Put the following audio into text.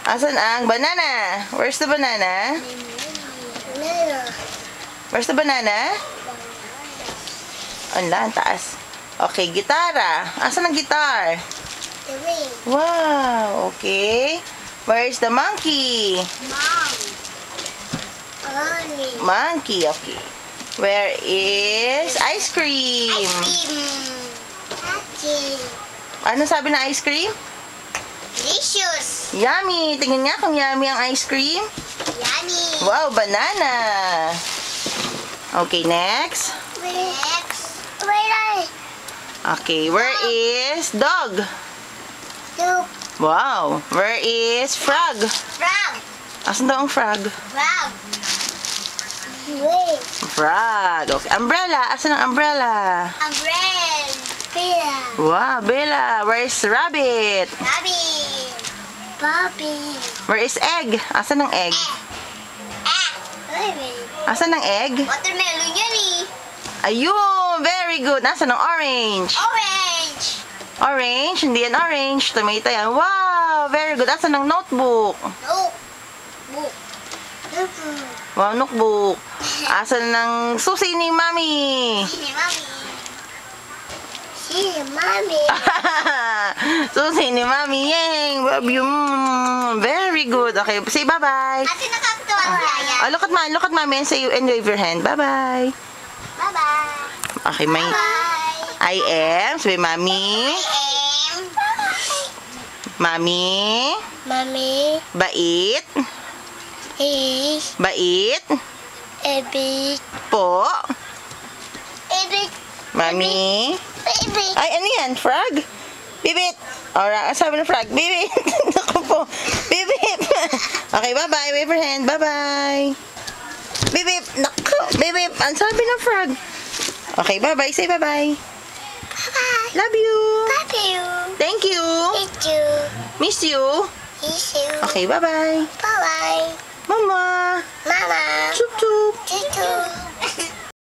Asan ang banana? Where's the banana? Banana. Where's the banana? Ang taas. Okay, gitara. Asan ang guitar? The ring. Wow, okay. Where's the monkey? Mom. Honey. Monkey, okay. Where is ice cream? Ice cream. Ano sabi ng ice cream? Delicious. Yummy! Tingnan nga kung yummy ang ice cream. Yummy. Wow, banana! Okay, next. Next. Wait. Okay, where is dog? Two. Wow, where is frog? Frog. Asan daw ang frog? Frog. Wait. Frog. Okay, umbrella. Asan ang umbrella? Umbrella. Wow, Bella. Where is rabbit? Rabbit. Bobby. Where is egg? Asan ang egg? Asan ang egg? Watermelon yan eh. Ayun, very good. Asan ang orange? Orange. Orange? Hindi yan orange. Tomato yan. Wow, very good. Asan ang notebook? No. Book. Wow, notebook. Asan ang susi ni Mami? Sini mami. Sini mami. Susi ni Mami. Yay! Love you. Very good. Okay, say bye-bye. Ate nakakatawa si Aya. Oh, look at Mami and say you and wave your hand. Bye-bye. Bye-bye. Okay, may Bye. I am. Sabi, Mami. Mami. Mami Bait. is Bait. a big Po. baby. Mami. Baby. Ay, ano yan? Frog? Bibit. Alright, sabi ng frog. Bibit. Naku po. Bibit. Okay, bye-bye. Wave your hand. Bye-bye. Bibip. Naku. Bibip. Ang sabi ng frog. Okay, bye-bye. Say bye-bye. Bye-bye. Love you. Love you. Thank you. Thank you. Miss you. Miss you. Okay, bye-bye. Bye-bye. Mama. Mama. Chup chup. Tutu.